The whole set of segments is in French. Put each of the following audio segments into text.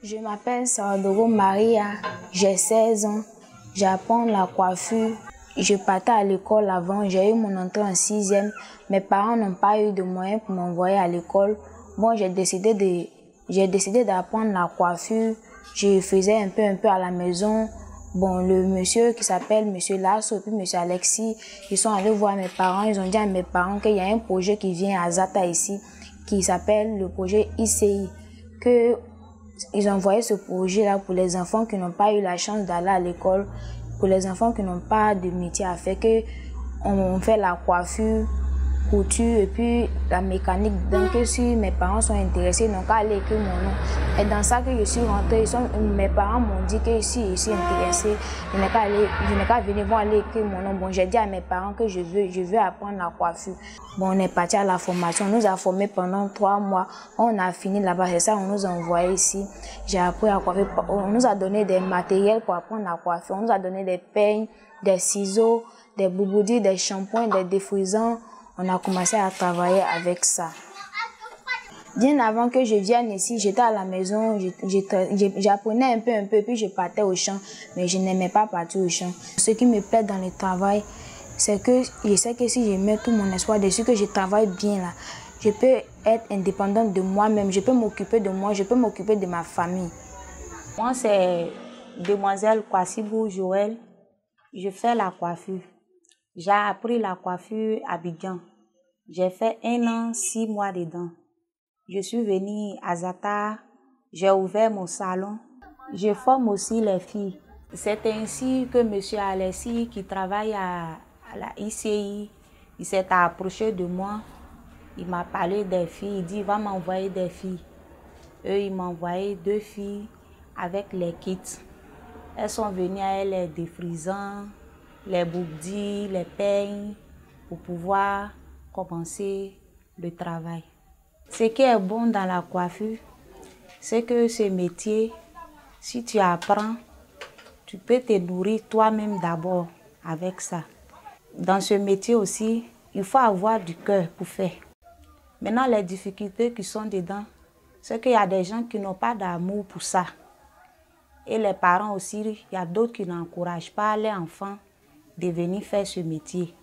Je m'appelle Sardoro Maria, j'ai 16 ans, j'apprends la coiffure. Je partais à l'école avant, j'ai eu mon entrée en 6e. Mes parents n'ont pas eu de moyens pour m'envoyer à l'école. Moi, j'ai décidé d'apprendre la coiffure. Je faisais un peu à la maison. Bon, le monsieur qui s'appelle Monsieur Lasso et puis Monsieur Alexis, ils sont allés voir mes parents. Ils ont dit à mes parents qu'il y a un projet qui vient à Zata ici, qui s'appelle le projet ICI, que ils ont envoyé ce projet-là pour les enfants qui n'ont pas eu la chance d'aller à l'école, pour les enfants qui n'ont pas de métier à faire, que on fait la coiffure, couture et puis la mécanique. Donc si mes parents sont intéressés, ils n'ont qu'à aller écrire mon nom. Et dans ça que je suis rentrée, mes parents m'ont dit que si je suis intéressée, je n'ai qu'à venir, vont aller écrire mon nom. Bon, j'ai dit à mes parents que je veux apprendre la coiffure. Bon, on est parti à la formation, on nous a formés pendant 3 mois. On a fini là-bas, c'est ça, on nous a envoyé ici. J'ai appris à coiffer. On nous a donné des matériels pour apprendre la coiffure. On nous a donné des peignes, des ciseaux, des bouboudis, des shampoings, des défrisants. On a commencé à travailler avec ça. Bien avant que je vienne ici, j'étais à la maison, j'apprenais un peu, puis je partais au champ, mais je n'aimais pas partir au champ. Ce qui me plaît dans le travail, c'est que je sais que si je mets tout mon espoir dessus, que je travaille bien là, je peux être indépendante de moi-même, je peux m'occuper de moi, je peux m'occuper de ma famille. Moi, c'est Demoiselle Kwasibou Joël. Je fais la coiffure. J'ai appris la coiffure à Abidjan. J'ai fait 1 an, 6 mois dedans. Je suis venue à Zata, j'ai ouvert mon salon. Je forme aussi les filles. C'est ainsi que M. Alessi, qui travaille à la ICI, il s'est approché de moi. Il m'a parlé des filles, il dit il va m'envoyer des filles. Eux, ils m'ont envoyé 2 filles avec les kits. Elles sont venues avec les défrisants, les boubdis, les peignes, pour pouvoir commencer le travail. Ce qui est bon dans la coiffure, c'est que ce métier, si tu apprends, tu peux te nourrir toi-même d'abord avec ça. Dans ce métier aussi, il faut avoir du cœur pour faire. Maintenant, les difficultés qui sont dedans, c'est qu'il y a des gens qui n'ont pas d'amour pour ça. Et les parents aussi, il y a d'autres qui n'encouragent pas les enfants de venir faire ce métier.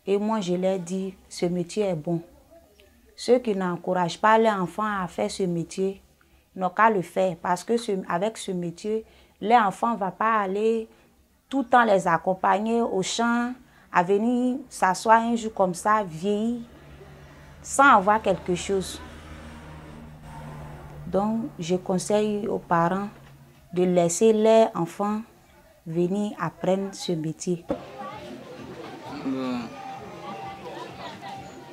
Et moi, je leur dis, ce métier est bon. Ceux qui n'encouragent pas les enfants à faire ce métier n'ont qu'à le faire. Parce que avec ce métier, les enfants ne vont pas aller tout le temps les accompagner au champ, à venir s'asseoir un jour comme ça, vieillir, sans avoir quelque chose. Donc, je conseille aux parents de laisser leurs enfants venir apprendre ce métier. Bon,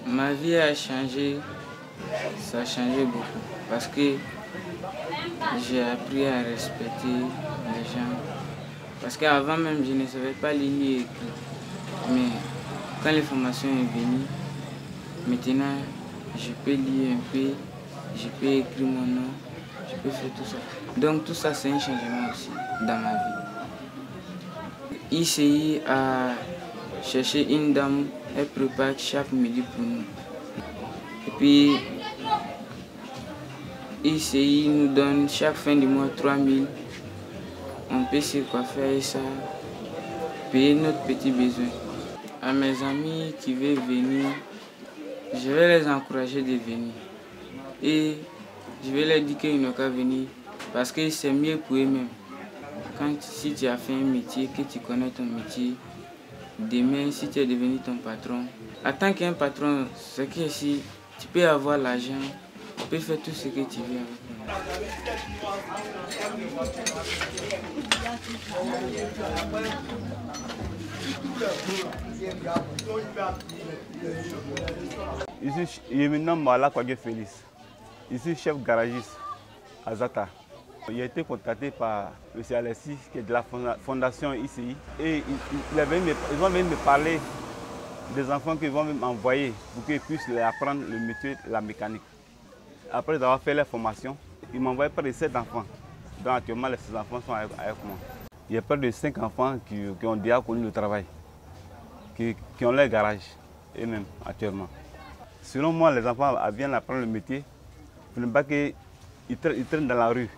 ma vie a changé, ça a changé beaucoup parce que j'ai appris à respecter les gens. Parce qu'avant même, je ne savais pas lire ni écrire. Mais quand l'information est venue, maintenant, je peux lire un peu, je peux écrire mon nom, je peux faire tout ça. Donc tout ça, c'est un changement aussi dans ma vie. ICI a cherché une dame, elle prépare chaque midi pour nous. Et puis, ICI nous donne chaque fin du mois 3000. On peut se coiffer et ça, payer notre petit besoin. À mes amis qui veulent venir, je vais les encourager de venir. Et je vais leur dire qu'ils n'ont qu'à venir parce que c'est mieux pour eux-mêmes. Si tu as fait un métier, que tu connais ton métier, demain, si tu es devenu ton patron, en tant qu'un patron, c'est que si tu peux avoir l'argent, tu peux faire tout ce que tu veux avec Ici, je me nomme Mala Kwage Félix. Je suis chef garagiste à Zata. J'ai été contacté par M. Alessi, qui est de la fondation ICI. Et ils vont venir me parler des enfants qu'ils vont m'envoyer pour qu'ils puissent apprendre le métier de la mécanique. Après avoir fait la formation, ils m'ont envoyé près de 7 enfants. Donc actuellement, ces enfants sont avec moi. Il y a près de 5 enfants qui ont déjà connu le travail, qui ont leur garage eux-mêmes actuellement. Selon moi, les enfants viennent apprendre le métier. Il ne faut pas que il traîne dans la rue.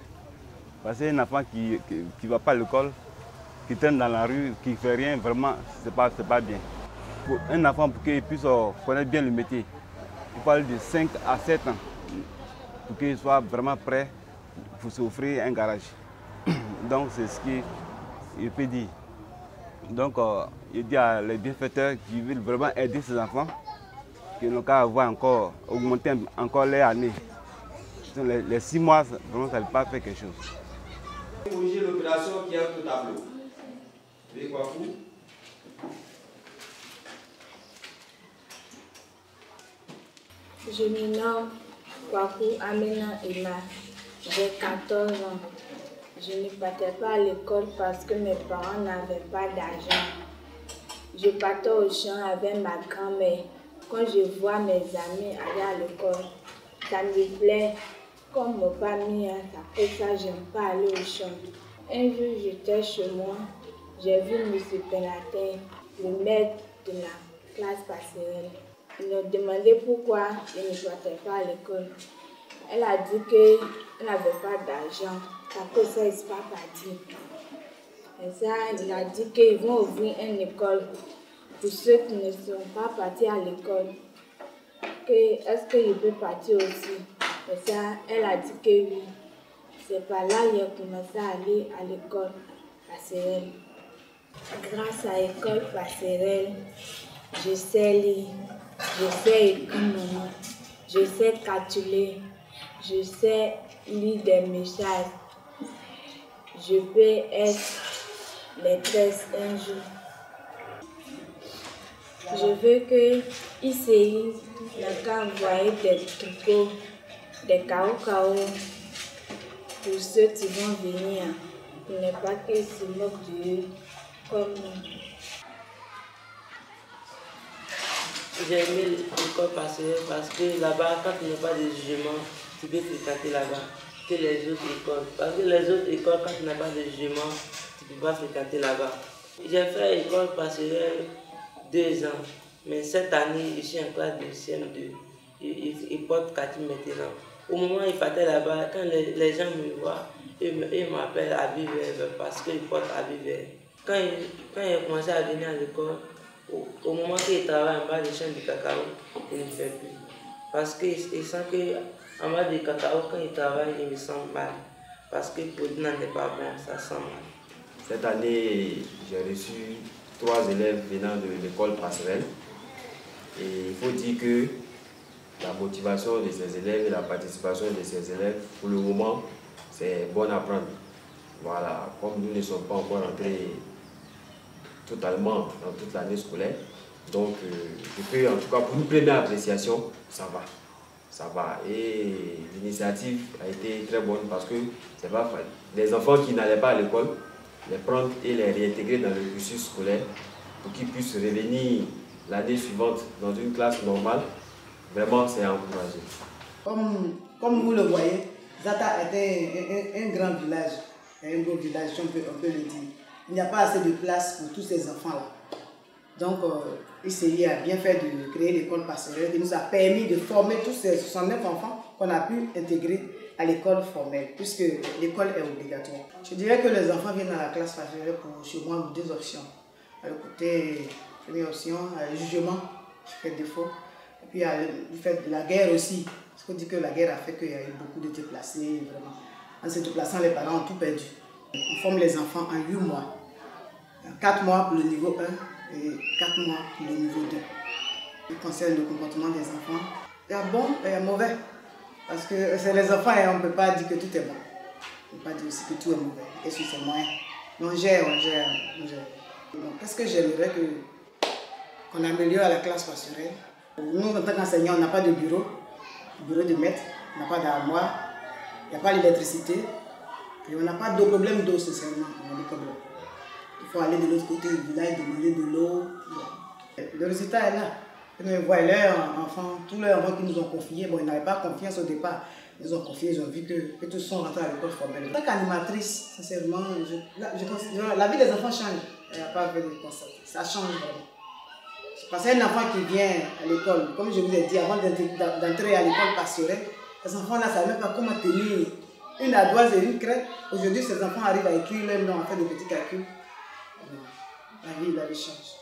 Parce qu'un enfant qui ne va pas à l'école, qui traîne dans la rue, qui ne fait rien, vraiment, ce n'est pas bien. Pour un enfant, pour qu'il puisse connaître bien le métier, il faut aller de 5 à 7 ans pour qu'il soit vraiment prêt pour s'offrir un garage. Donc c'est ce qu'il peut dire. Donc il dit à les bienfaiteurs qui veulent vraiment aider ces enfants, qu'ils n'ont qu'à avoir encore, augmenter encore les années. Les 6 mois, vraiment, ça ne peut pas faire quelque chose. Corriger l'opération qui est au tableau. Vous voyez quoi, vous? Je me nomme Kwaku Amina Emma. J'ai 14 ans. Je ne partais pas à l'école parce que mes parents n'avaient pas d'argent. Je partais au champ avec ma grand-mère. Quand je vois mes amis aller à l'école, ça me plaît. Comme mon famille, ça fait ça, j'aime pas aller au champ. Un jour, j'étais chez moi, j'ai vu M. Penatin, le maître de la classe passerelle. Il m'a demandé pourquoi je ne partais pas à l'école. Elle a dit qu'elle n'avait pas d'argent, ça fait ça, il ne s'est pas parti. Et ça, il a dit qu'ils vont ouvrir une école pour ceux qui ne sont pas partis à l'école. Est-ce qu'il peut partir aussi? Et ça, elle a dit que oui. C'est par là qu'il a commencé à aller à l'école passerelle. Grâce à l'école passerelle, je sais lire, je sais écrire mon nom, je sais calculer, je sais lire des messages. Je peux être maîtresse un jour. Je veux que ICI n'a qu'à envoyer des troupeaux, des cao-cao pour ceux qui vont venir, pour ne pas qu'ils se moquent d'eux comme nous. J'ai aimé l'école passerelle parce que là-bas, quand il n'y a pas de jugement, tu peux fréquenter là-bas que les autres écoles. Parce que les autres écoles, quand il n'y a pas de jugement, tu ne peux pas fréquenter là-bas. J'ai fait l'école passerelle 2 ans, mais cette année, je suis en classe de CM2. Il porte 4 maintenant. Au moment où il partait là-bas, quand les gens me voient, ils m'appellent habit vert parce qu'ils portent habit vert. Quand il a commencé à venir à l'école, au moment qu'il travaille en bas des champs de cacao, il ne fait plus. Parce qu'il sent qu'en bas du cacao, quand il travaille, il me sent mal. Parce que le produit n'est pas bon, ça sent mal. Cette année, j'ai reçu 3 élèves venant de l'école passerelle. Et il faut dire que la motivation de ces élèves et la participation de ces élèves, pour le moment, c'est bon à prendre. Voilà, comme nous ne sommes pas encore entrés totalement dans toute l'année scolaire, donc je peux, en tout cas pour une première appréciation, ça va. Ça va. Et l'initiative a été très bonne parce que c'est pas facile. Les enfants qui n'allaient pas à l'école, les prendre et les réintégrer dans le cursus scolaire pour qu'ils puissent revenir l'année suivante dans une classe normale, vraiment c'est encouragé. Comme vous le voyez, Zata était un grand village, un beau village, on peut le dire. Il n'y a pas assez de place pour tous ces enfants-là. Donc, ICI a bien fait de créer l'école passerelle. Il nous a permis de former tous ces 69 enfants qu'on a pu intégrer à l'école formelle, puisque l'école est obligatoire. Je dirais que les enfants viennent à la classe passerelle pour chez moi pour 2 options. Le côté, première option, jugement, qui fait défaut. Et puis, le fait de la guerre aussi. Parce qu'on dit que la guerre a fait qu'il y a eu beaucoup de déplacés, vraiment. En se déplaçant, les parents ont tout perdu. On forme les enfants en 8 mois. 4 mois pour le niveau 1 et 4 mois pour le niveau 2. Il concerne le comportement des enfants. Il y a bon et il y a mauvais. Parce que c'est les enfants et on ne peut pas dire que tout est bon. On ne peut pas dire aussi que tout est mauvais. Et sur ces moyens. On gère. Qu'est-ce que j'aimerais qu'on améliore à la classe passerelle? Nous, en tant qu'enseignants, on n'a pas de bureau de maître, on n'a pas d'armoire, il n'y a pas d'électricité. Et on n'a pas de problème d'eau, sincèrement. Il faut aller de l'autre côté du village, demander de l'eau. Le résultat est là. Vous voyez leurs enfants, tous les enfants qui nous ont confiés, bon, ils n'avaient pas confiance au départ. Ils nous ont confié, ils ont vu que tous sont rentrés à l'école formelle. En tant qu'animatrice, sincèrement, la vie des enfants change. Il n'y a pas de concept. Ça change vraiment. Parce qu'un enfant qui vient à l'école, comme je vous ai dit, avant d'entrer à l'école passerelle, les enfants là ne savent même pas comment tenir une ardoise et une craie. Aujourd'hui, ces enfants arrivent à écrire leur nom, à faire des petits calculs. La vie change.